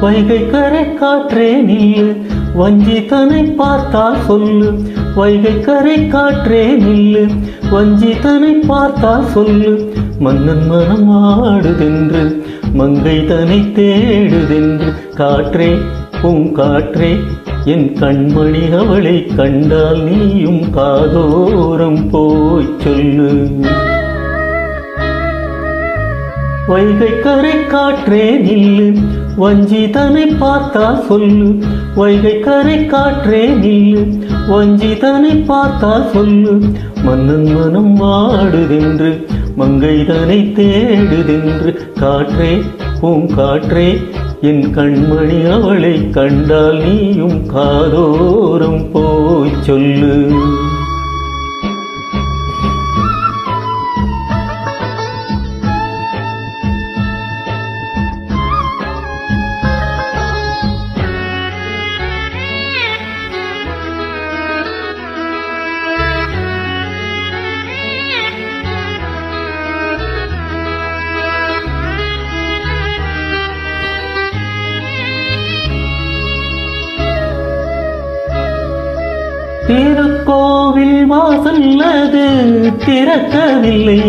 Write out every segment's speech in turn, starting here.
வைகை கரை காற்றே நில்லு, வஞ்சி தன்னை பார்த்தால் சொல்லு. வைகை கரை காற்றே நில்லு, வஞ்சி தன்னை பார்த்தால் சொல்லு. மன்னன் மனம் ஆடுதென்று, மங்கை தன்னை தேடுதென்று. காற்றே பூங்காற்றே என் கண்மணி, அவளை கண்டால் நீயும் காதோரம் போய் சொல்லு. வைகை கரை காற்றே நில்லு, வஞ்சி தன்னை பார்த்தால் சொல்லு. வைகை கரை காற்றே நில்லு, வஞ்சி தன்னை பார்த்தால் சொல்லு. மன்னன் மனம் ஆடுதென்று, மங்கை தன்னை தேடுதென்று. காற்றே பூங்காற்றே என் கண்மணி, அவளை கண்டால் நீயும் காதோரம் போய் சொல்லு. திருக்கோவில் வாசல் அது திறக்கவில்லை,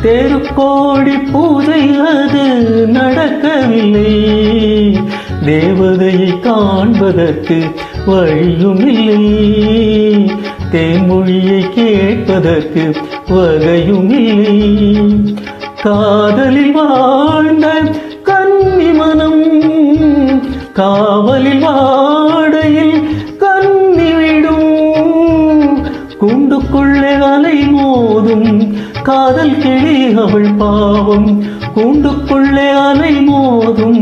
தெருக்கோடி பூஜை அது நடக்கவில்லை. தேவதையை காண்பதற்கு வழியும் இல்லை, தேன்மொழியை கேட்பதற்கு வகையும் இல்லை. காதலில் வாழ்ந்த கன்னி மனம் காவலில் வாடையில் கூண்டுக்குள்ளே அலை மோதும் காதல் கிளி அவள் பாவம். கூண்டுக்குள்ளே அலை மோதும்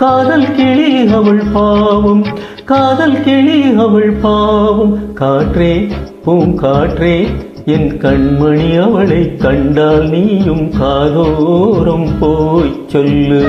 காதல் கிளி அவள் பாவம். காதல் கிளி அவள் பாவம். காற்றே பூங்காற்றே என் கண்மணி, அவளை கண்டால் நீயும் காதோரம் போய் சொல்லு.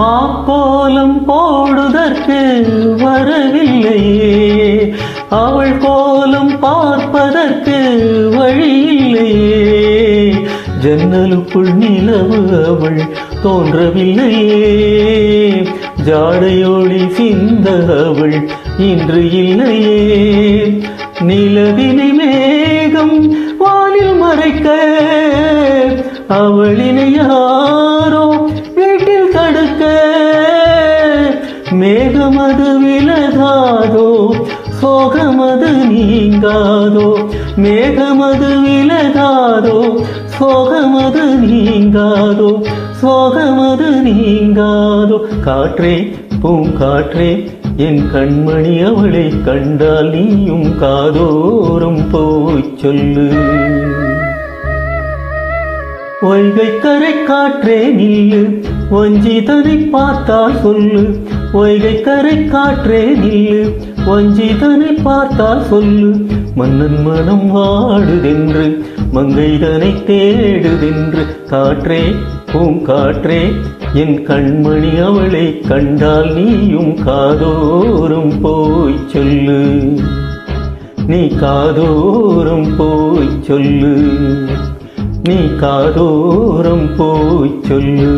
மாக்கோலம் போடுதற்கு வரவில்லையே, அவள் கோலம் பார்ப்பதற்கு வழியில்லையே. ஜன்னலுக்குள் நிலவு அவள் தோன்றவில்லையே, ஜாடையோடி சிந்த அவள் இன்று இல்லையே. நிலவினை மேகம் வானில் மறைக்க, அவளினை யாரோ வீட்டில் தடுக்க. மேகமது விலகாதோ, சோகமது நீங்காதோ. மேகமது விலகாதோ, சோகமது நீங்காதோ. சோகமது நீங்காதோ. காற்றே பூங்காற்றே என் கண்மணி, அவளை கண்டால் நீயும் காதோரம் போய் சொல்லு. வைகை கரை காற்றே நில்லு, வஞ்சி தன்னை பார்த்தால் சொல்லு. வைகை கரை காற்றே நில்லு, வஞ்சி தன்னை பார்த்தால் சொல்லு. மன்னன் மனம் வாடுதென்று, மங்கை தன்னை தேடுதென்று. காற்றே பூங்காற்றே என் கண்மணி, அவளை கண்டால் நீயும் காதோரம் போய் சொல்லு. நீ காதோரம் போய் சொல்லு, நீ காதோரம் போய் சொல்லு.